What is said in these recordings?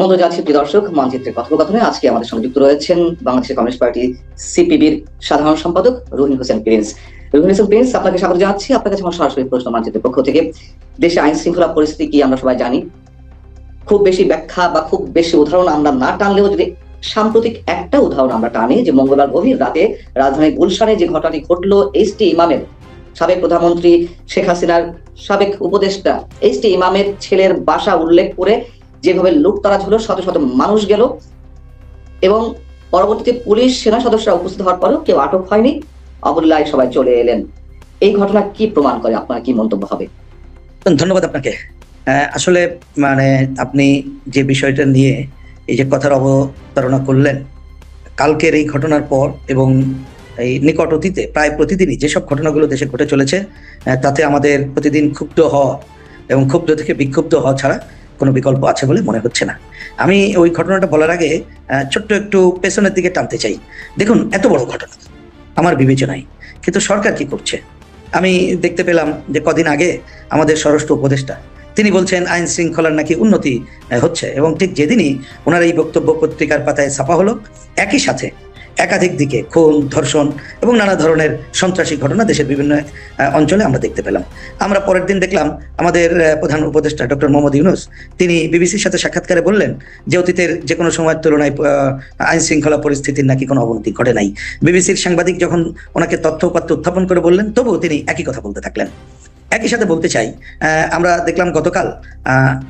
আমন্ত্রণ জানাচ্ছি প্রিয় দর্শক, মানচিত্রের কথোপকথনে আজকে আমাদের সঙ্গে যুক্ত রয়েছেন বাংলাদেশের কমিউনিস্ট পার্টি সিপিবির সাধারণ সম্পাদক রুহিন হোসেন প্রিন্স। রুহিন হোসেন প্রিন্স, আপনাকে স্বাগত জানাচ্ছি। আপনার কাছে আমার সরাসরি প্রশ্ন মানচিত্রের পক্ষ থেকে। দেশে আইন শৃঙ্খলা পরিস্থিতি কি আমরা সবাই জানি। খুব বেশি ব্যাখ্যা বা খুব বেশি উদাহরণ আমরা না টানলেও যদি সাম্প্রতিক একটা উদাহরণ আমরা টানি, যে মঙ্গলবার গভীর রাতে রাজধানীর গুলশানে যে ঘটনাটি ঘটলো, এইচটি ইমামের, সাবেক প্রধানমন্ত্রী শেখ হাসিনার সাবেক উপদেষ্টা এইচটি ইমামের ছেলের বাসা উল্লেখ করে যেভাবে লুটতরাজ হলো, শত শত মানুষ গেল এবং পরবর্তীতে পুলিশ সেনা সদস্যরা উপস্থিত হওয়ার পরেও কেউ আটক হয়নি, অবলীলায় সবাই চলে এলেন। এই ঘটনা কি প্রমাণ করে? আপনার কি মন্তব্য হবে? ধন্যবাদ আপনাকে। আসলে আপনি যে বিষয়টা নিয়ে এই যে কথার অবতারণা করলেন, কালকের এই ঘটনার পর এবং এই নিকট অতীতে প্রায় প্রতিদিনই যেসব ঘটনাগুলো দেশে ঘটে চলেছে, তাতে আমাদের প্রতিদিন ক্ষুব্ধ হওয়া এবং ক্ষুব্ধ থেকে বিক্ষুব্ধ হওয়া ছাড়া কোনো বিকল্প আছে বলে মনে হচ্ছে না। আমি ওই ঘটনাটা বলার আগে ছোট্ট একটু পেছনের দিকে টানতে চাই। দেখুন, এত বড় ঘটনা আমার বিবেচনায়, কিন্তু সরকার কি করছে? আমি দেখতে পেলাম যে কদিন আগে আমাদের স্বরাষ্ট্র উপদেষ্টা তিনি বলছেন আইন শৃঙ্খলার নাকি উন্নতি হচ্ছে, এবং ঠিক যেদিনই ওনার এই বক্তব্য পত্রিকার পাতায় ছাপা হলো, একই সাথে একাধিক দিকে খুন, ধর্ষণ এবং নানা ধরনের সন্ত্রাসী ঘটনা দেশের বিভিন্ন অঞ্চলে আমরা দেখতে পেলাম। আমরা পরের দিন দেখলাম আমাদের প্রধান উপদেষ্টা ডক্টর মোহাম্মদ ইউনূস তিনি বিবিসির সাথে সাক্ষাৎকারে বললেন যে অতীতের যে কোনো সময়ের তুলনায় আইন শৃঙ্খলা পরিস্থিতির নাকি কোনো অবনতি ঘটে নাই। বিবিসির সাংবাদিক যখন ওনাকে তথ্য উপাত্ত উত্থাপন করে বললেন, তবুও তিনি একই কথা বলতে থাকলেন। একই সাথে বলতে চাই, আমরা দেখলাম গতকাল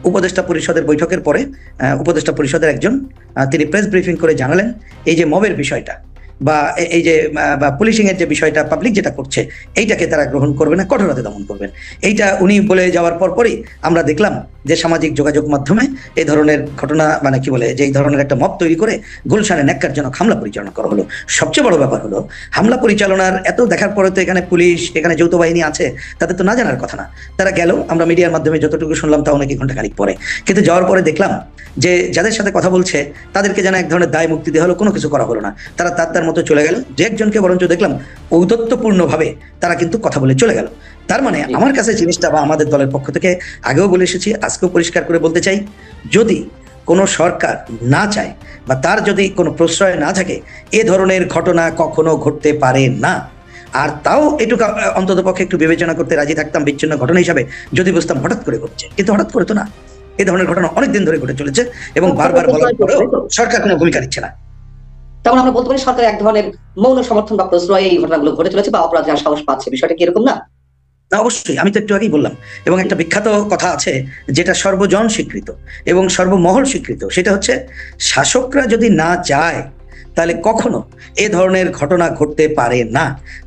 উপদেষ্টা পরিষদের বৈঠকের পরে উপদেষ্টা পরিষদের একজন তিনি প্রেস ব্রিফিং করে জানালেন এই যে মবের বিষয়টা বা এই যে পুলিশিং এর যে বিষয়টা পাবলিক যেটা করছে, এইটাকে তারা গ্রহণ করবে না, কঠোর হাতে দমন করবেন। এইটা উনি বলে যাওয়ার পরই আমরা দেখলাম যে সামাজিক যোগাযোগ মাধ্যমে এই ধরনের ঘটনা যে এই ধরনের একটা মব তৈরি করে গুলশানে ন্যাক্কারজনক হামলা পরিচালনা করা হলো। সবচেয়ে বড় ব্যাপার হলো, হামলা পরিচালনার এত দেখার পরে তো এখানে পুলিশ, এখানে যৌথ বাহিনী আছে, তাদের তো না জানার কথা না। তারা গেল, আমরা মিডিয়ার মাধ্যমে যতটুকু শুনলাম তাও নাকি ঘন্টাখানিক পরে, কিন্তু যাওয়ার পরে দেখলাম যে যাদের সাথে কথা বলছে তাদেরকে যেন এক ধরনের দায় মুক্তি দেওয়া হলো, কোনো কিছু করা হলো না। তারা তার মতো চলে গেল। যে একজনকে বরঞ্চ দেখলাম ঔদ্ধত্যপূর্ণ ভাবে তারা কিন্তু কথা বলে চলে গেল। তার মানে আমার কাছে জিনিসটা, বা আমাদের দলের পক্ষ থেকে আগেও বলে এসেছি, আজকেও পরিষ্কার করে বলতে চাই, যদি কোনো সরকার না চায় বা তার যদি কোনো প্রশ্রয় না থাকে, এ ধরনের ঘটনা কখনো ঘটতে পারে না। আর তাও এটুকু অন্তত পক্ষে একটু বিবেচনা করতে রাজি থাকতাম বিচ্ছিন্ন ঘটনা হিসাবে, যদি বুঝতাম হঠাৎ করে ঘটছে। কিন্তু হঠাৎ করে তো না, এই ধরনের ঘটনা অনেকদিন ধরে ঘটে চলেছে এবং বারবার বলার পরেও সরকার কোনো ভূমিকা নিচ্ছে না। তেমন আমরা বলতে পারি সরকার এক ধরনের মৌন সমর্থন বা প্রশ্রয়ে এই ঘটনাগুলো ঘটে চলেছে বা অপরাধ যার সাহস পাচ্ছে। বিষয়টা কি এরকম না? অবশ্যই, আমি তো একটু আগেই বললাম, এবং একটা বিখ্যাত কথা আছে যেটা সর্বজন স্বীকৃত এবং সর্বমহল স্বীকৃত, সেটা হচ্ছে শাসকরা যদি না চায় তাহলে কখনো এ ধরনের ঘটনা ঘটতে পারে না।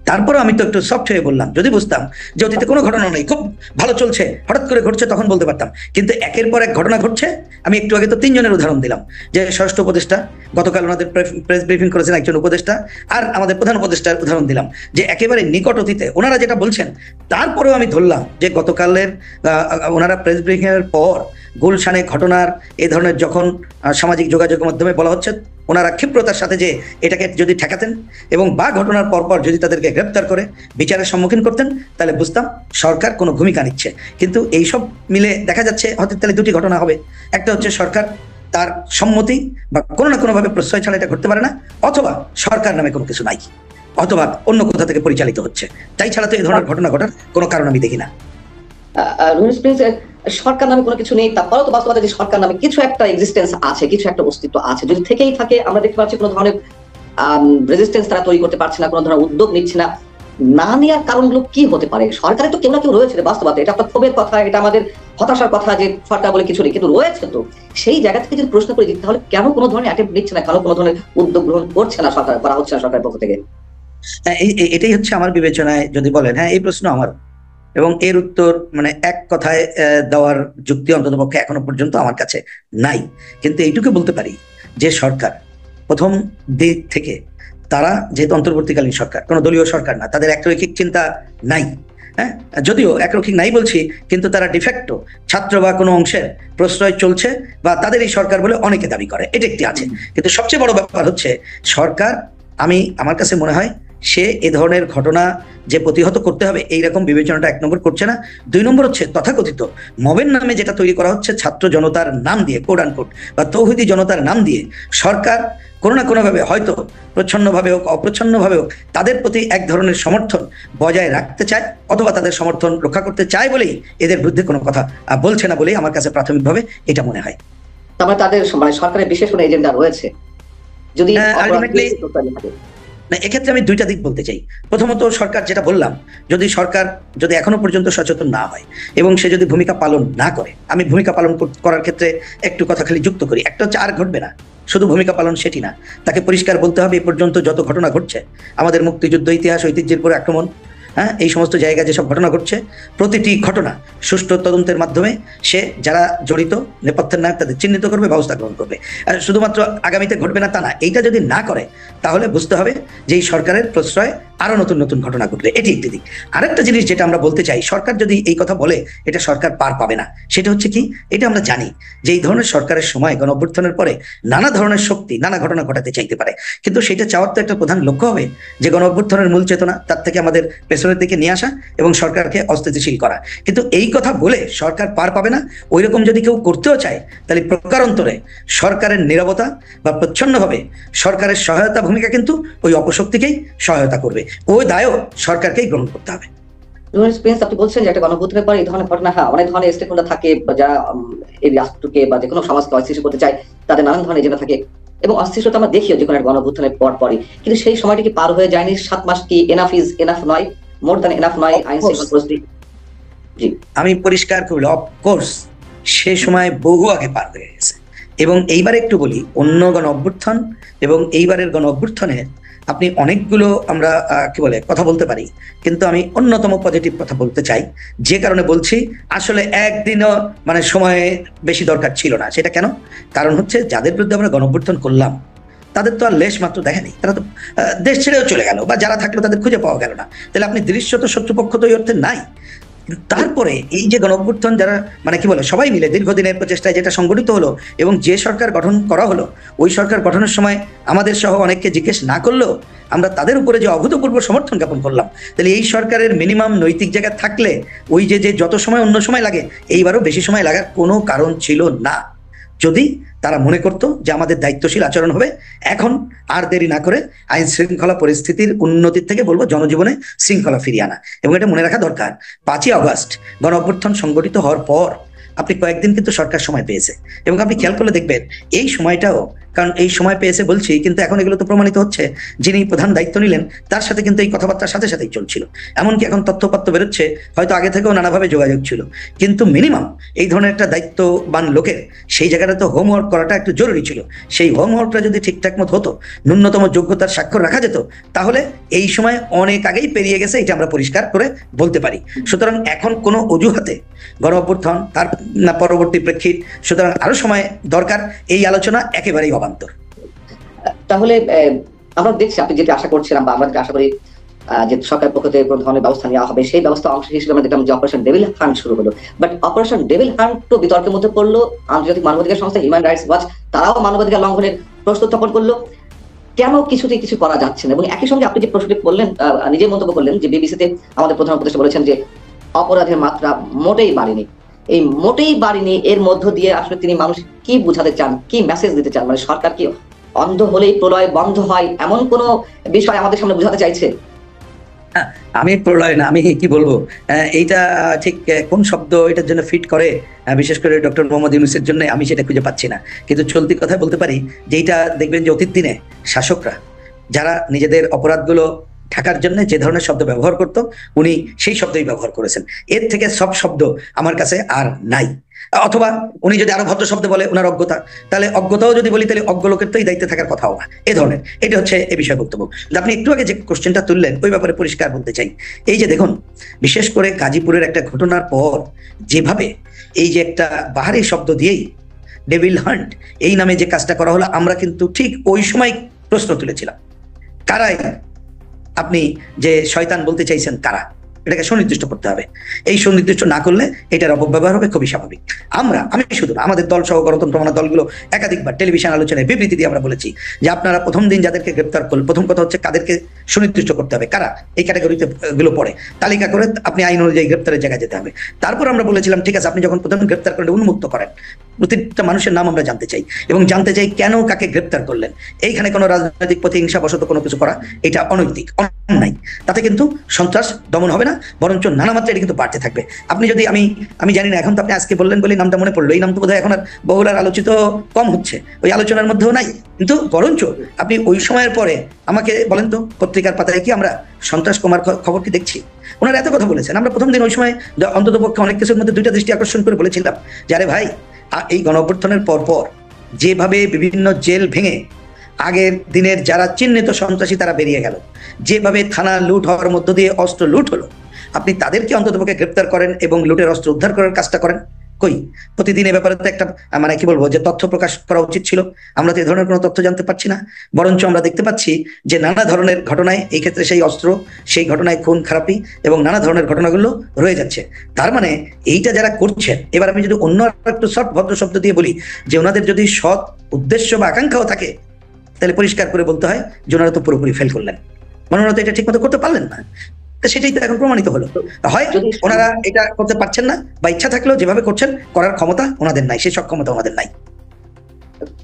তারপরে আমি তো একটু সফট হয়ে বললাম, যদি বুঝতাম যে অতীতে কোনো ঘটনা নেই, খুব ভালো চলছে, হঠাৎ করে ঘটছে, তখন বলতে পারতাম। কিন্তু একের পর এক ঘটনা ঘটছে। আমি একটু আগে তো 3 জনের উদাহরণ দিলাম, যে স্বরাষ্ট্র উপদেষ্টা গতকাল ওনাদের প্রেস ব্রিফিং করেছেন একজন উপদেষ্টা, আর আমাদের প্রধান উপদেষ্টার উদাহরণ দিলাম, যে একেবারে নিকট অতীতে ওনারা যেটা বলছেন। তারপরেও আমি ধরলাম যে গতকালের ওনারা প্রেস ব্রিফিং এর পর গুলশানে ঘটনার এই ধরনের যখন সামাজিক যোগাযোগ মাধ্যমে বলা হচ্ছে, ওনারা ক্ষিপ্রতার সাথে যে এটাকে যদি ঠেকাতেন এবং বা ঘটনার পরপর যদি তাদেরকে গ্রেপ্তার করে বিচারের সম্মুখীন করতেন, তাহলে বুঝতাম সরকার কোনো ভূমিকা নিচ্ছে। কিন্তু এইসব মিলে দেখা যাচ্ছে হয়তো তাহলে দুটি ঘটনা হবে। একটা হচ্ছে সরকার তার সম্মতি বা কোনো না কোনোভাবে প্রশ্রয় ছাড়া এটা করতে পারে না, অথবা সরকার নামে কোনো কিছু নাই, অথবা অন্য কোথা থেকে পরিচালিত হচ্ছে। তাই ছাড়া তো এই ধরনের ঘটনা ঘটার কোনো কারণ আমি দেখি না। সরকার নামে কোনো কিছু নেই, তারপরেও তো বাস্তবতা যে সরকার নামে কিছু একটা এক্সিস্টেন্স আছে, কিছু একটা অস্তিত্ব আছে। যদি থেকেই থাকে, আমরা দেখতে পাচ্ছি কোনো ধরনের রেজিস্ট্যান্স তারা তৈরি করতে পারছে না, কোনো ধরনের উদ্যোগ নিচ্ছে না। না নেওয়ার কারণগুলো কি হতে পারে? সরকারে তো কেউ না কেউ রয়েছে বাস্তবতা, এটা আপনার ক্ষোভের কথা, এটা আমাদের হতাশার কথা যে সরকার বলে কিছু নেই, কিন্তু রয়েছে। তো সেই জায়গা থেকে যদি প্রশ্ন করে দিতে, তাহলে কেন কোনো ধরনের অ্যাটেম্প্ট নিচ্ছে না, কেন কোনো ধরনের উদ্যোগ গ্রহণ করছে না সরকার, করা হচ্ছে না সরকারের পক্ষ থেকে? এটাই হচ্ছে আমার বিবেচনায়। যদি বলেন হ্যাঁ, এই প্রশ্ন আমার, এবং এর উত্তর এক কথায় দেওয়ার যুক্তি অন্ততপক্ষে এখনো পর্যন্ত আমার কাছে নাই। কিন্তু এইটুকু বলতে পারি যে সরকার প্রথম দিক থেকে, তারা যেহেতু অন্তর্বর্তীকালীন সরকার, কোনো দলীয় সরকার না, তাদের একরৈখিক চিন্তা নাই। হ্যাঁ, যদিও একরৈখিক নাই বলছি, কিন্তু তারা ডিফ্যাক্টো ছাত্র বা কোনো অংশের প্রশ্রয় চলছে বা তাদের এই সরকার বলে অনেকে দাবি করে, এটা একটি আছে। কিন্তু সবচেয়ে বড় ব্যাপার হচ্ছে সরকার, আমার কাছে মনে হয় সে এ ধরনের ঘটনা যে প্রতিহত করতে হবে এইরকম বিবেচনাটা 1 নম্বর করছে না। 2 নম্বর হচ্ছে তথাকথিত মবের নামে যেটা তৈরি করা হচ্ছে ছাত্র জনতার নাম দিয়ে, কোড আনকোড, বা তৌহিদি জনতার নাম দিয়ে সরকার কোনো না কোনোভাবে, হয়তো প্রচ্ছন্নভাবে হোক অপ্রচ্ছন্নভাবে হোক, তাদের প্রতি এক ধরনের সমর্থন বজায় রাখতে চায়, অথবা তাদের সমর্থন রক্ষা করতে চায় বলেই এদের বিরুদ্ধে কোনো কথা বলছে না বলেই আমার কাছে প্রাথমিকভাবে এটা মনে হয়। তারপরে তাদের সরকারের বিশেষ কোনো এজেন্ডা রয়েছে যদি আলটিমেটলি না, এক্ষেত্রে আমি 2টা দিক বলতে চাই। প্রথমত, সরকার যেটা বললাম, সরকার যদি এখনো পর্যন্ত সচেতন না হয় এবং সে যদি ভূমিকা পালন না করে, আমি ভূমিকা পালন করার ক্ষেত্রে একটু কথা খালি যুক্ত করি। একটা হচ্ছে আর ঘটবে না, শুধু ভূমিকা পালন সেটি না, তাকে পরিষ্কার বলতে হবে এ পর্যন্ত যত ঘটনা ঘটছে, আমাদের মুক্তিযুদ্ধ ইতিহাস, ঐতিহ্যের উপরে আক্রমণ, এই সমস্ত জায়গায় যেসব ঘটনা ঘটছে, প্রতিটি ঘটনা সুষ্ঠু তদন্তের মাধ্যমে সে যারা জড়িত নেপথ্যের নায়ক তাদের চিহ্নিত করবে, ব্যবস্থা গ্রহণ করবে। শুধুমাত্র আগামীতে ঘটবে না তা না, এইটা যদি না করে তাহলে বুঝতে হবে যে এই সরকারের প্রশ্রয় আরো নতুন নতুন ঘটনা ঘটবে। এটি একটি দিক। আরেকটা জিনিস যেটা আমরা বলতে চাই, সরকার যদি এই কথা বলে এটা সরকার পার পাবে না, সেটা হচ্ছে কি, এটা আমরা জানি যে এই ধরনের সরকারের সময় গণঅভ্যুত্থানের পরে নানা ধরনের শক্তি নানা ঘটনা ঘটাতে চাইতে পারে, কিন্তু সেটা চাওয়ার তো একটা প্রধান লক্ষ্য হবে যে গণঅভ্যুত্থানের মূল চেতনা তার থেকে আমাদের পেছনের দিকে নিয়ে আসা এবং সরকারকে অস্থিতিশীল করা। কিন্তু এই কথা বলে সরকার পার পাবে না, ওই রকম যদি কেউ করতেও চায় তাহলে প্রকারান্তরে সরকারের নীরবতা বা প্রচ্ছন্নভাবে সরকারের সহায়তা ভূমিকা কিন্তু ওই অপশক্তিকেই সহায়তা করবে, ওই দায়ও সরকারকেই গ্রহণ করতে হবে। আপনি বলছেন যে একটা গণঅভ্যুত্থানের পরে এই ধরনের ঘটনা, অনেক ধরনের স্টেক হোল্ডার থাকে যারা এই রাষ্ট্রকে বা যে কোনো সমাজকে অস্থিতিশীল করতে চায়, তাদের নানান ধরনের এজেন্ডা থাকে এবং অস্থিরতা আমরা দেখিও যে কোনো একটা গণঅভ্যুত্থানের পরই। কিন্তু সেই সময়টা কি পার হয়ে যায়নি? 7 মাস কি এনাফ নয়, মোর দ্যান এনাফ নয় আইন শৃঙ্খলা পরিস্থিতি? জি, আমি পরিষ্কার করলাম, অফকোর্স সে সময় বহু আগে পার হয়ে গেছে। এবং এইবার একটু বলি, অন্য গণ অভ্যুত্থান এবং এইবারের গণ অভ্যুত্থানে আপনি অনেকগুলো আমরা কি বলে কথা বলতে পারি, কিন্তু আমি অন্যতম পজিটিভ কথা বলতে চাই, যে কারণে বলছি আসলে একদিনও সময় বেশি দরকার ছিল না। সেটা কেন? কারণ হচ্ছে যাদের বিরুদ্ধে আমরা গণ অভ্যুত্থান করলাম তাদের তো আর লেশ মাত্র দেখেনি, তারা তো দেশ ছেড়েও চলে গেল, বা যারা থাকলো তাদের খুঁজে পাওয়া গেল না। তাহলে আপনি দৃশ্যত শত্রুপক্ষ তো এই অর্থে নাই। তারপরে এই যে গণঅভ্যুত্থান যারা কি বলে সবাই মিলে দীর্ঘদিনের প্রচেষ্টায় যেটা সংগঠিত হলো এবং যে সরকার গঠন করা হলো, ওই সরকার গঠনের সময় আমাদের সহ অনেককে জিজ্ঞেস না করলেও আমরা তাদের উপরে যে অভূতপূর্ব সমর্থন জ্ঞাপন করলাম, তাহলে এই সরকারের মিনিমাম নৈতিক জায়গা থাকলে ওই যে যত সময় অন্য সময় লাগে এইবারও বেশি সময় লাগার কোনো কারণ ছিল না, যদি তারা মনে করতো যে আমাদের দায়িত্বশীল আচরণ হবে। এখন আর দেরি না করে আইন শৃঙ্খলা পরিস্থিতির উন্নতির থেকে বলবো জনজীবনে শৃঙ্খলা ফিরিয়ে আনা। এবং এটা মনে রাখা দরকার, 5ই আগস্ট গণ অভ্যুত্থান সংগঠিত হওয়ার পর আপনি কয়েকদিন কিন্তু সরকার সময় পেয়েছে, এবং আপনি খেয়াল করলে দেখবেন এই সময়টাও, কারণ এই সময় পেয়েছে বলছি, কিন্তু এখন এগুলো তো প্রমাণিত হচ্ছে যিনি প্রধান দায়িত্ব নিলেন তার সাথে কিন্তু এই কথাবার্তার সাথে সাথেই চলছিল। এমনকি এখন তথ্যপত্র বেরোচ্ছে হয়তো আগে থেকেও নানাভাবে যোগাযোগ ছিল, কিন্তু মিনিমাম এই ধরনের একটা দায়িত্ববান লোকের সেই জায়গাটা তো হোমওয়ার্ক করাটা একটু জরুরি ছিল। সেই হোমওয়ার্কটা যদি ঠিকঠাক মতো হতো, ন্যূনতম যোগ্যতার স্বাক্ষর রাখা যেত, তাহলে এই সময় অনেক আগেই পেরিয়ে গেছে, এটা আমরা পরিষ্কার করে বলতে পারি। সুতরাং এখন কোনো অজুহাতে গণ অভ্যুত্থান তার পরবর্তী প্রেক্ষিত, সুতরাং আরো সময় দরকার, এই আলোচনা একেবারেই অবান্তর। তাহলে আমরা দেখছি আপনি যেটা আশা করছিলাম বা আমরা যেটা আশা করি যে সরকারের পক্ষ থেকে কোনো ধরনের ব্যবস্থা নেওয়া হবে, সেই ব্যবস্থা অংশ হিসেবে আমরা দেখলাম যে অপারেশন ডেভিল হান্ট শুরু হলো। বাট অপারেশন ডেভিল হান্ট তো বিতর্কের মধ্যে পড়লো। আন্তর্জাতিক মানবাধিকার সংস্থা হিউম্যান রাইটস ওয়াচ তারাও মানবাধিকার লঙ্ঘনের প্রশ্ন উত্থাপন করলো। কেন কিছুতেই কিছু করা যাচ্ছে না? এবং একই সঙ্গে আপনি যে প্রশ্নটি করলেন, নিজে মন্তব্য করলেন যে বিবিসিতে আমাদের প্রধান উপদেষ্টা বলেছেন যে অপরাধের মাত্রা মোটেই বাড়েনি। এই মোটেই বাড়েনি এর মধ্য দিয়ে আসলে তিনি মানুষ কি বুঝাতে চান, কি মেসেজ দিতে চান? সরকার কি অন্ধ হলেই প্রলয় বন্ধ হয়, এমন কোন বিষয় আমাদের সামনে বুঝাতে চাইছে? আমি প্রলয় না, আমি কি বলবো, এইটা ঠিক কোন শব্দ এটার জন্য ফিট করে, বিশেষ করে ডক্টর মোহাম্মদ ইউনূসের জন্য আমি সেটা খুঁজে পাচ্ছি না। কিন্তু চলতি কথায় বলতে পারি যে এইটা দেখবেন যে অতীত দিনে শাসকরা যারা নিজেদের অপরাধগুলো ঢাকার জন্য যে ধরনের শব্দ ব্যবহার করতো, উনি সেই শব্দই ব্যবহার করেছেন। এর থেকে সব শব্দ আমার কাছে আর নাই। অথবা উনি যদি আরো ভদ্র শব্দ বলে ওনার অজ্ঞতা, তাহলে অজ্ঞতাও যদি বলি তাহলে অজ্ঞ লোকের তো এই দায়িত্বে থাকার কথাও না। এ ধরনের, এটা হচ্ছে এ বিষয়ে বক্তব্য। আপনি একটু আগে যে কোশ্চেনটা তুললেন ওই ব্যাপারে পরিষ্কার বলতে চাই, এই যে দেখুন, বিশেষ করে গাজীপুরের একটা ঘটনার পর যেভাবে এই যে একটা বাহারি শব্দ দিয়েই ডেভিল হান্ট এই নামে যে কাজটা করা হলো, আমরা কিন্তু ঠিক ওই সময় প্রশ্ন তুলেছিলাম, কারাই আপনি যে শয়তান বলতে চাইছেন কারা? এটাকে সুনির্দিষ্ট করতে হবে। এই সুনির্দিষ্ট না করলে এটার অপব্যবহার হবে, খুবই স্বাভাবিক। আমি শুধু না, আমাদের দল সহ গণতন্ত্র মানা দলগুলো একাধিকবার টেলিভিশন আলোচনায় বিবৃতি দিয়ে আমরা বলেছি যে আপনারা প্রথম দিন যাদেরকে গ্রেপ্তার করলেন, প্রথম কথা হচ্ছে কাদেরকে সুনির্দিষ্ট করতে হবে, কারা এই ক্যাটাগরিতে গুলো পড়ে, তালিকা করে আপনি আইন অনুযায়ী গ্রেপ্তারের জায়গায় যেতে হবে। তারপর আমরা বলেছিলাম ঠিক আছে, আপনি যখন প্রথম গ্রেপ্তার করেন উন্মুক্ত করেন, প্রতিটা মানুষের নাম আমরা জানতে চাই এবং জানতে চাই কেন কাকে গ্রেপ্তার করলেন। এইখানে কোনো রাজনৈতিক প্রতিহিংসা বশত কোনো কিছু করা এটা অনৈতিক, অন্যায়। তাতে কিন্তু সন্ত্রাস দমন হবে না, বরঞ্চ নানা মাত্রায় এটা কিন্তু বাড়তে থাকবে। আপনি যদি আমি জানি না, এখন তো আপনি আজকে বললেন বলে নামটা মনে পড়লো, এই নাম তো বোধহয় এখন আর বহুল আর আলোচিত কম হচ্ছে, ওই আলোচনার মধ্যেও নাই। কিন্তু বরঞ্চ আপনি ওই সময়ের পরে আমাকে বলেন তো, পত্রিকার পাতায় কি আমরা সন্ত্রাস কমার খবর কি দেখছি? ওনারা এত কথা বলেছেন। আমরা প্রথম দিন ওই সময় অন্তত পক্ষে অনেক কিছুর মধ্যে দুইটা দৃষ্টি আকর্ষণ করে বলেছিলাম যে আরে ভাই, এই গণঅভ্যুত্থানের পর যেভাবে বিভিন্ন জেল ভেঙে আগের দিনের যারা চিহ্নিত সন্ত্রাসী তারা বেরিয়ে গেল, যেভাবে থানা লুট হওয়ার মধ্য দিয়ে অস্ত্র লুট হলো, আপনি তাদেরকে অন্ততপক্ষে গ্রেপ্তার করেন এবং লুটের অস্ত্র উদ্ধার করার কাজটা করেন। কই প্রতিদিন এ ব্যাপারে তো একটা মানে কি বলবো যে তথ্য প্রকাশ করা উচিত ছিল। আমরা তো এই ধরনের কোনো তথ্য জানতে পারছি না, বরঞ্চ আমরা দেখতে পাচ্ছি যে নানা ধরনের ঘটনায়, এই ক্ষেত্রে সেই অস্ত্র, সেই ঘটনায় খুন খারাপি এবং নানা ধরনের ঘটনাগুলো রয়ে যাচ্ছে। তার মানে এইটা যারা করছেন, এবার আমি যদি অন্য একটু সৎ ভদ্র শব্দ দিয়ে বলি যে ওনাদের যদি সৎ উদ্দেশ্য বা আকাঙ্ক্ষাও থাকে, তাহলে পরিষ্কার করে বলতে হয় যে ওনারা তো পুরোপুরি ফেল করলেন, মানে ওনারা তো এটা ঠিক মতো করতে পারলেন না। সেটাই তো এখন প্রমাণিত হলো। হয় ওনারা এটা করতে পারছেন না, বা ইচ্ছা থাকলেও যেভাবে করছেন করার ক্ষমতা ওনাদের নাই, সেই সক্ষমতা ওনাদের নাই।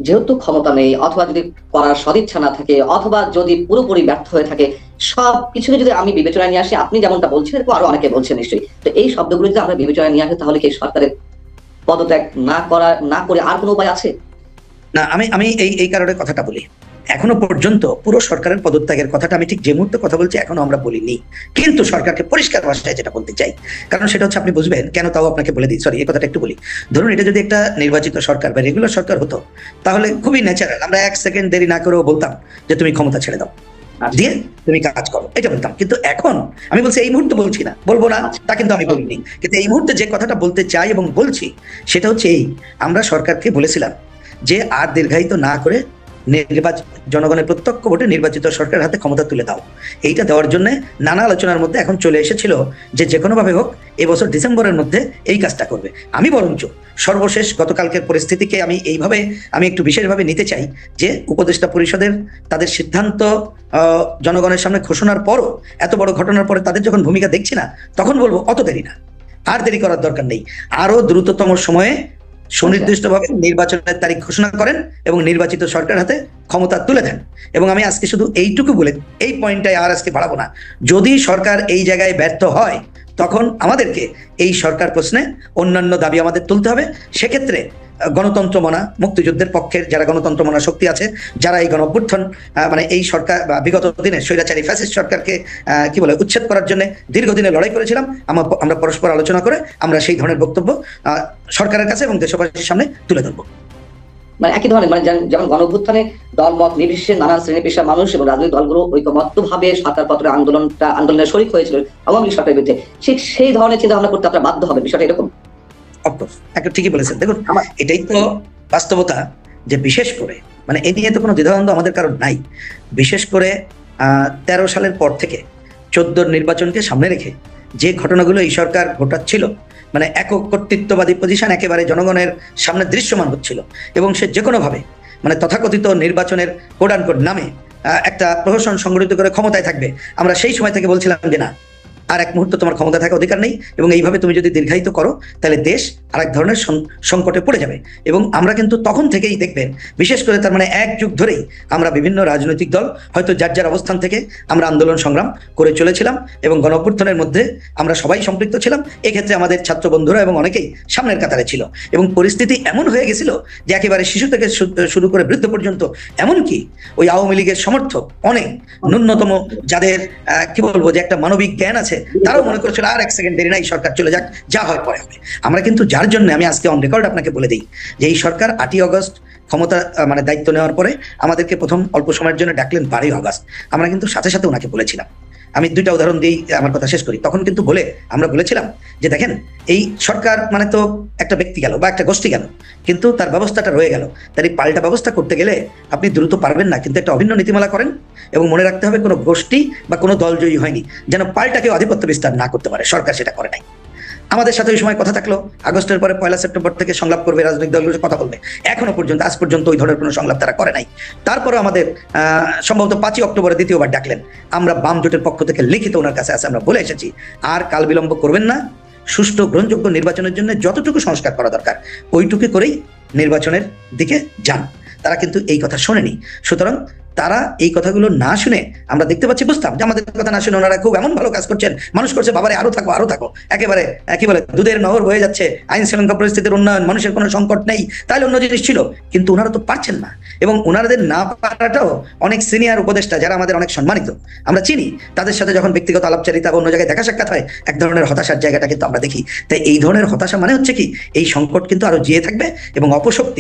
যেহেতু ক্ষমতা নেই, অথবা যদি করার সদিচ্ছা না থাকে, অথবা যদি পুরোপুরি ব্যর্থ হয়ে থাকে, সব কিছুকে যদি আমি বিবেচনায় নিয়ে আসি, আপনি যেমনটা বলছেন এরকম আরো অনেকে বলছেন নিশ্চয়ই, তো এই শব্দগুলো যদি আমরা বিবেচনায় নিয়ে আসি, তাহলে কি সরকারের পদত্যাগ না করে আর কোনো উপায় আছে? না, আমি এই কারণে কথাটা বলি, এখনো পর্যন্ত পুরো সরকারের পদত্যাগের কথাটা আমি ঠিক যে মুহূর্তে কথা বলছি এখনো আমরা বলিনি, কিন্তু সরকারকে পরিষ্কার ভাষায় যেটা বলতে চাই, কারণ সেটা হচ্ছে আপনি বুঝবেন কেন, তাও আপনাকে বলে দিই। সরি, এই কথাটা একটু বলি। ধরুন এটা যদি একটা নির্বাচিত সরকার বা রেগুলার সরকার হতো, তাহলে খুবই ন্যাচারাল আমরা 1 সেকেন্ড দেরি না করেও বলতাম যে তুমি ক্ষমতা ছেড়ে দাও, দিয়ে তুমি কাজ করো, এটা বলতাম। কিন্তু এখন আমি বলছি, এই মুহূর্তে বলছি না, বলবো না তা কিন্তু আমি বলিনি, কিন্তু এই মুহূর্তে যে কথাটা বলতে চাই এবং বলছি সেটা হচ্ছে এই, আমরা সরকারকে বলেছিলাম যে আর দীর্ঘায়িত না করে জনগণের প্রত্যক্ষ ভোটে নির্বাচিত সরকারের হাতে ক্ষমতা তুলে দাও। এইটা দেওয়ার জন্য নানা আলোচনার মধ্যে এখন চলে এসেছিল যে কোনো ভাবে হোক এবছর ডিসেম্বরের মধ্যে এই কাজটা করবে। আমি বরঞ্চ সর্বশেষ গতকালকের পরিস্থিতিকে আমি একটু বিশেষভাবে নিতে চাই যে উপদেষ্টা পরিষদের তাদের সিদ্ধান্ত জনগণের সামনে ঘোষণার পরও, এত বড় ঘটনার পরে তাদের যখন ভূমিকা দেখছি না, তখন বলবো অত দেরি না, আর দেরি করার দরকার নেই, আরো দ্রুততম সময়ে সুনির্দিষ্টভাবে নির্বাচনের তারিখ ঘোষণা করেন এবং নির্বাচিত সরকার হাতে ক্ষমতা তুলে দেন। এবং আমি আজকে শুধু এইটুকু বলে, এই পয়েন্টটাই আর আজকে বাড়াবো না, যদি সরকার এই জায়গায় ব্যর্থ হয় তখন আমাদেরকে এই সরকার প্রশ্নে অন্যান্য দাবি আমাদের তুলতে হবে। সেক্ষেত্রে গণতন্ত্র মানা, মুক্তিযুদ্ধের পক্ষের যারা গণতন্ত্র মানা শক্তি আছে, যারা এই গণঅভ্যুত্থান মানে এই সরকার বা বিগত দিনের স্বৈরাচারী ফ্যাসিস্ট সরকারকে উচ্ছেদ করার জন্য দীর্ঘদিনে লড়াই করেছিলাম, আমরা পরস্পর আলোচনা করে আমরা সেই ধরনের বক্তব্য সরকারের কাছে এবং দেশবাসীর সামনে তুলে ধরবো। মানে একই ধরনের, মানে যেমন গণঅভ্যুত্থানে দলমত নির্বিশেষে নানান শ্রেণী পেশার মানুষ এবং রাজনৈতিক দলগুলো ঐকমত্যভাবে সরকারপত্রে আন্দোলনের শরিক হয়েছিল আওয়ামী লীগ সরকারের বিরুদ্ধে, সেই ধরনের চিন্তা ভাবনা করতে আপনারা বাধ্য হবে, বিষয়টা এরকম? অফকোর্স, একটা ঠিকই বলেছেন। দেখুন, এটাই তো বাস্তবতা যে বিশেষ করে মানে এ নিয়ে তো কোনো দ্বিধাদ্বন্দ্ব আমাদের কারণ নাই। বিশেষ করে 13 সালের পর থেকে 14 নির্বাচনকে সামনে রেখে যে ঘটনাগুলো এই সরকার ঘটাচ্ছিল, মানে একক কর্তৃত্ববাদী পজিশন একেবারে জনগণের সামনে দৃশ্যমান হচ্ছিল, এবং সে যে কোনোভাবে মানে তথাকথিত নির্বাচনের কোড অ্যান্ড কোড নামে একটা প্রহসন সংগঠিত করে ক্ষমতায় থাকবে। আমরা সেই সময় থেকে বলছিলাম যে না, আর এক মুহূর্ত তোমার ক্ষমতা থাকার অধিকার নেই, এবং এইভাবে তুমি যদি দীর্ঘায়িত করো তাহলে দেশ আরেক ধরনের সংকটে পড়ে যাবে। এবং আমরা কিন্তু তখন থেকেই দেখবেন, বিশেষ করে তার মানে 1 যুগ ধরেই আমরা বিভিন্ন রাজনৈতিক দল হয়তো যার যার অবস্থান থেকে আমরা আন্দোলন সংগ্রাম করে চলেছিলাম এবং গণঅভ্যুত্থানের মধ্যে আমরা সবাই সম্পৃক্ত ছিলাম। এক্ষেত্রে আমাদের ছাত্র বন্ধুরা এবং অনেকেই সামনের কাতারে ছিল, এবং পরিস্থিতি এমন হয়ে গেছিল যে একেবারে শিশু থেকে শুরু করে বৃদ্ধ পর্যন্ত, এমনকি ওই আওয়ামী লীগের সমর্থক অনেক ন্যূনতম যাদের কি বলবো যে একটা মানবিক জ্ঞান আছে, তারাও মনে করছিল আর 1 সেকেন্ড দেরি নাই, সরকার চলে যাক, যা হয় পরে হবে। আমরা কিন্তু যার জন্য আমি আজকে অন রেকর্ড আপনাকে বলে দিই যে এই সরকার 8ই আগস্ট ক্ষমতা মানে দায়িত্ব নেওয়ার পরে আমাদেরকে প্রথম অল্প সময়ের জন্য ডাকলেন 12ই আগস্ট। আমরা কিন্তু সাথে সাথে ওনাকে বলেছিলাম আমি দুইটা উদাহরণ দিয়েই আমার কথা শেষ করি। তখন কিন্তু আমরা বলেছিলাম যে দেখেন, এই সরকার মানে তো একটা ব্যক্তি গেল বা একটা গোষ্ঠী গেল, কিন্তু তার ব্যবস্থাটা রয়ে গেল। তার এই পাল্টা ব্যবস্থা করতে গেলে আপনি দ্রুত পারবেন না, কিন্তু একটা অভিন্ন নীতিমালা করেন এবং মনে রাখতে হবে কোনো গোষ্ঠী বা কোনো দল জয়ী হয়নি যেন পাল্টা কেউ আধিপত্য বিস্তার না করতে পারে। সরকার সেটা করে নাই। আমাদের সাথে ওই সময় কথা থাকলো আগস্টের পরে 1 সেপ্টেম্বর থেকে সংলাপ করবে, রাজনৈতিক দলগুলো কথা বলবে। এখনো পর্যন্ত আজ পর্যন্ত ওই ধরনের কোনো সংলাপ তারা করে নাই। তারপরে আমাদের সম্ভবত 5 অক্টোবরে দ্বিতীয়বার ডাকলেন। আমরা বাম জোটের পক্ষ থেকে লিখিত ওনার কাছে আছে, আমরা বলে এসেছি আর কাল বিলম্ব করবেন না, সুষ্ঠু গ্রহণযোগ্য নির্বাচনের জন্য যতটুকু সংস্কার করা দরকার ওইটুকু করেই নির্বাচনের দিকে যান। তারা কিন্তু এই কথা শোনেনি। সুতরাং তারা এই কথাগুলো না শুনে আমরা দেখতে পাচ্ছি, বুঝতাম যে আমাদের কথা না শুনে ওনারা খুব এমন ভালো কাজ করছেন, মানুষ করছে বাবারে আরো থাকো, একেবারে কি বলে দুধের নহর বয়ে যাচ্ছে, আইন শৃঙ্খলা পরিস্থিতির উন্নয়ন, মানুষের কোনো সংকট নেই, তাহলে অন্য জিনিস ছিল। কিন্তু ওনারা তো পারছেন না, এবং ওনাদের না পারাটাও অনেক সিনিয়র উপদেষ্টা যারা আমাদের অনেক সম্মানিত, আমরা চিনি, তাদের সাথে যখন ব্যক্তিগত আলাপচারিতা বা অন্য জায়গায় দেখা সাক্ষাৎ হয়, এক ধরনের হতাশার জায়গাটা কিন্তু আমরা দেখি। তাই এই ধরনের হতাশা মানে হচ্ছে কি, এই সংকট কিন্তু আরো জিয়ে থাকবে। এবং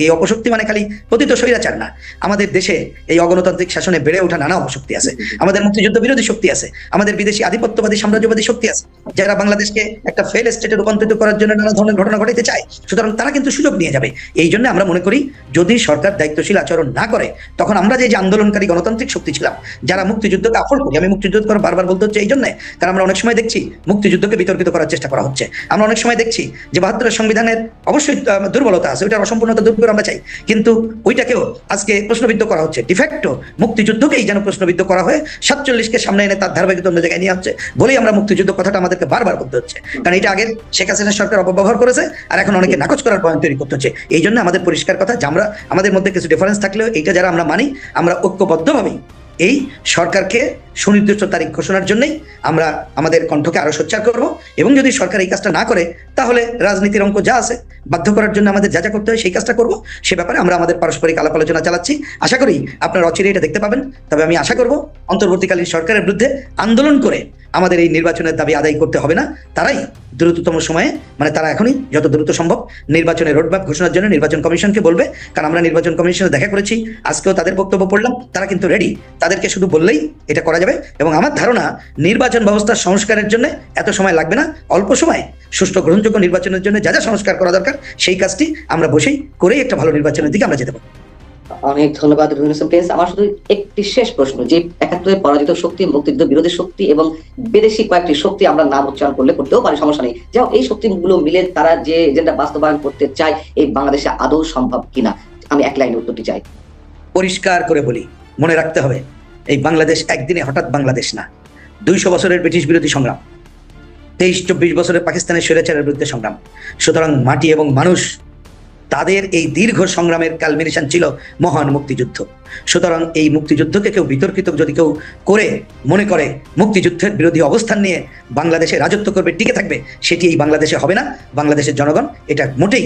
এই অপশক্তি মানে খালি পতিত স্বৈরাচার না, আমাদের দেশে এই অগণতান্ত্রিক শাসনে বেড়ে ওঠা নানা অপশক্তি আছে, আমাদের মুক্তিযুদ্ধ বিরোধী শক্তি আছে, আমাদের বিদেশি আধিপত্যবাদী সাম্রাজ্যবাদী শক্তি আছে, যারা বাংলাদেশকে একটা ফেল স্টেটে রূপান্তরিত করার জন্য নানা ধরনের ঘটনা ঘটাতে চায়। সুতরাং তারা কিন্তু সুযোগ নিয়ে যাবে। এই জন্য আমরা মনে করি যদি সরকার দায়িত্বশীল আচরণ না করে, তখন আমরা যে আন্দোলনকারী গণতান্ত্রিক শক্তি ছিলাম, যারা মুক্তিযুদ্ধকে আফল করি, আমি মুক্তিযুদ্ধ করে বারবার বলতে হচ্ছে এই জন্য, কারণ আমরা অনেক সময় দেখছি মুক্তিযুদ্ধকে বিতর্কিত করার চেষ্টা করা হচ্ছে। আমরা অনেক সময় দেখছি যে 72 সংবিধানের অবশ্যই দুর্বলতা আছে, ওইটার অসম্পূর্ণতা দূর করে আমরা চাই, কিন্তু ওইটাকেও আজকে প্রশ্নবিদ্ধ করা হচ্ছে। ডিফ্যাক্টো মুক্তিযুদ্ধকেই যেন প্রশ্নবিদ্ধ করা হয়, 47কে সামনে এনে তার ধারাবাহিকতা অন্য জায়গায় নিয়ে হচ্ছে বলেই আমরা মুক্তিযুদ্ধ কথাটা আমাদেরকে বারবার করতে হচ্ছে। কারণ এটা আগের শেখ হাসিনা সরকার অপব্যবহার করেছে, আর এখন অনেকে নাকচ করার পয়েন্ট তৈরি করতে হচ্ছে। এই জন্য আমাদের পরিষ্কার কথা যে আমরা আমাদের মধ্যে কিছু ডিফারেন্স থাকলেও এইটা যারা আমরা মানি, আমরা ঐক্যবদ্ধভাবেই এই সরকারকে সুনির্দিষ্ট তারিখ ঘোষণার জন্যই আমরা আমাদের কণ্ঠকে আরো সোচ্চার করব। এবং যদি সরকার এই কাজটা না করে, তাহলে রাজনীতির অঙ্ক যা আছে বাধ্য করার জন্য আমাদের যা যা করতে হয় সেই কাজটা করব। সে ব্যাপারে আমরা আমাদের পারস্পরিক আলাপ আলোচনা চালাচ্ছি। আশা করি আপনারা অচিরে এটা দেখতে পাবেন। তবে আমি আশা করব অন্তর্বর্তীকালীন সরকারের বিরুদ্ধে আন্দোলন করে আমাদের এই নির্বাচনের দাবি আদায় করতে হবে না। তারাই দ্রুততম সময়ে, মানে তারা এখনই যত দ্রুত সম্ভব নির্বাচনের রোডম্যাপ ঘোষণার জন্য নির্বাচন কমিশনকে বলবে। কারণ আমরা নির্বাচন কমিশনে দেখা করেছি, আজকেও তাদের বক্তব্য পড়লাম, তারা কিন্তু রেডি। তাদেরকে শুধু বললেই এটা করা যাবে। এবং আমার ধারণা নির্বাচন ব্যবস্থার সংস্কারের জন্য এত সময় লাগবে না, অল্প সময় সুষ্ঠু গ্রহণযোগ্য নির্বাচনের জন্য যা যা সংস্কার করা দরকার সেই কাজটি আমরা বসেই করেই একটা ভালো নির্বাচনের দিকে আমরা যেতে পারি। অনেক ধন্যবাদ রুহিন হোসেন প্রিন্স। আমার শুধু একটি শেষ প্রশ্ন, যে 71 পরাজিত শক্তি, মুক্তিযুদ্ধ বিরোধী শক্তি এবং বিদেশি কয়েকটি শক্তি আমরা নাম উচ্চারণ করলে করতেও পারি, সমস্যা নেই, যাও এই শক্তিগুলো মিলে তারা যে এজেন্ডা বাস্তবায়ন করতে চায়, এই বাংলাদেশে আদৌ সম্ভব কিনা, আমি এক লাইনে উত্তরটি চাই। পরিষ্কার করে বলি, মনে রাখতে হবে এই বাংলাদেশ একদিনে হঠাৎ বাংলাদেশ না। 200 বছরের ব্রিটিশ বিরোধী সংগ্রাম, 23-24 বছরের পাকিস্তানের স্বৈরাচারের বিরুদ্ধে সংগ্রাম। সুতরাং মাটি এবং মানুষ, তাদের এই দীর্ঘ সংগ্রামের কালমিনেশন ছিল মহান মুক্তিযুদ্ধ। সুতরাং এই মুক্তিযুদ্ধকে কেউ বিতর্কিত যদি কেউ করে মনে করে মুক্তিযুদ্ধের বিরোধী অবস্থান নিয়ে বাংলাদেশে রাজত্ব করবে, টিকে থাকবে, সেটি এই বাংলাদেশে হবে না। বাংলাদেশের জনগণ এটা মোটেই